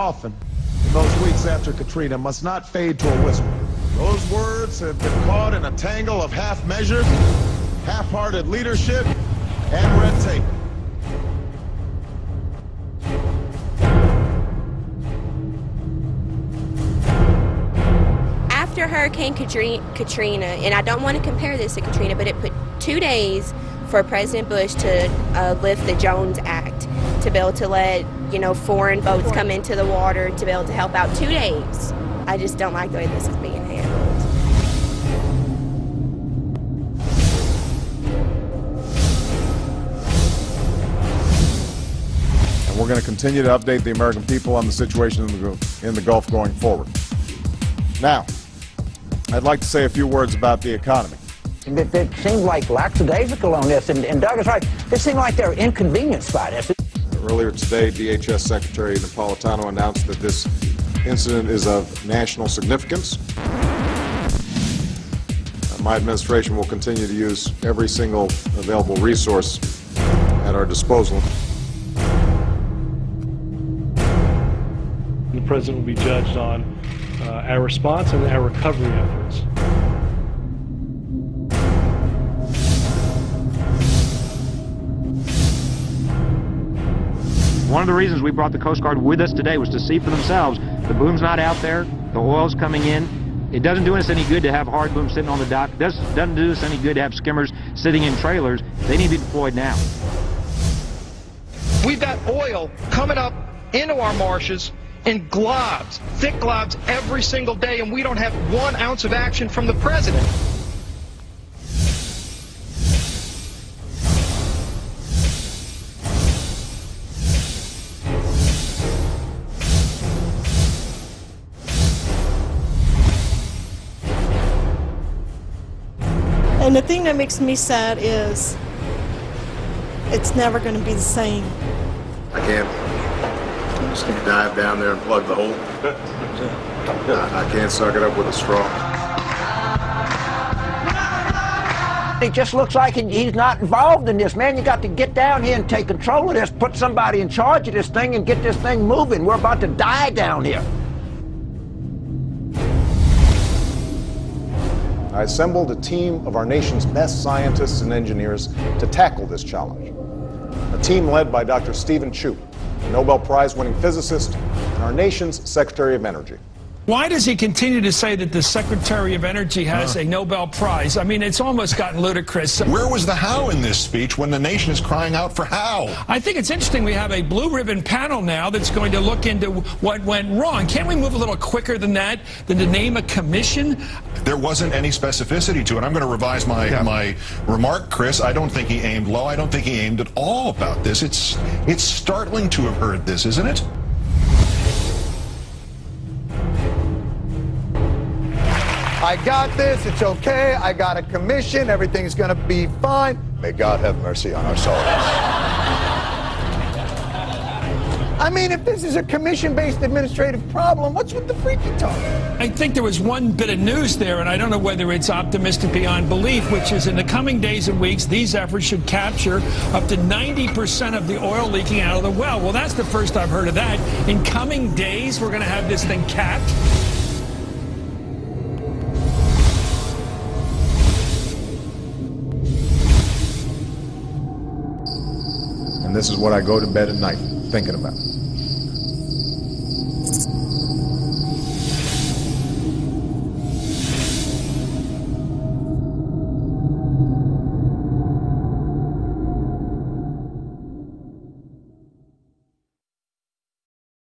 often in those weeks after Katrina must not fade to a whisper. Those words have been caught in a tangle of half measures, half-hearted leadership, and red tape. After Hurricane Katrina, and I don't want to compare this to Katrina, but it put 2 days for President Bush to lift the Jones Act, to be able to let, foreign boats come into the water, to be able to help out. 2 days. I just don't like the way this is being handled. And we're going to continue to update the American people on the situation in the Gulf going forward. Now, I'd like to say a few words about the economy. It seemed like lackadaisical on this, and Doug is right. It seemed like they're inconvenienced by this. Earlier today, DHS Secretary Napolitano announced that this incident is of national significance. My administration will continue to use every single available resource at our disposal. The President will be judged on our response and our recovery efforts. One of the reasons we brought the Coast Guard with us today was to see for themselves. The boom's not out there. The oil's coming in. It doesn't do us any good to have hard booms sitting on the dock. It doesn't do us any good to have skimmers sitting in trailers. They need to be deployed now. We've got oil coming up into our marshes in globs, thick globs, every single day, and we don't have 1 ounce of action from the President. And the thing that makes me sad is it's never going to be the same. I can't dive down there and plug the hole. I can't suck it up with a straw. It just looks like he's not involved in this, man. You got to get down here and take control of this, put somebody in charge of this thing and get this thing moving. We're about to die down here. I assembled a team of our nation's best scientists and engineers to tackle this challenge. A team led by Dr. Stephen Chu, a Nobel Prize-winning physicist and our nation's Secretary of Energy. Why does he continue to say that the Secretary of Energy has a Nobel Prize? I mean, it's almost gotten ludicrous. Where was the how in this speech when the nation is crying out for how? I think it's interesting we have a blue ribbon panel now that's going to look into what went wrong. Can't we move a little quicker than that, than to name a commission? There wasn't any specificity to it. I'm going to revise my remark, Chris. I don't think he aimed low. I don't think he aimed at all about this. It's startling to have heard this, isn't it? I got this, it's okay, I got a commission, everything's gonna be fine. May God have mercy on our souls. I mean, if this is a commission-based administrative problem, what's with the freaky talk? I think there was one bit of news there, and I don't know whether it's optimistic beyond belief, which is in the coming days and weeks, these efforts should capture up to 90% of the oil leaking out of the well. Well, that's the first I've heard of that. In coming days, we're going to have this thing capped. And this is what I go to bed at night thinking about.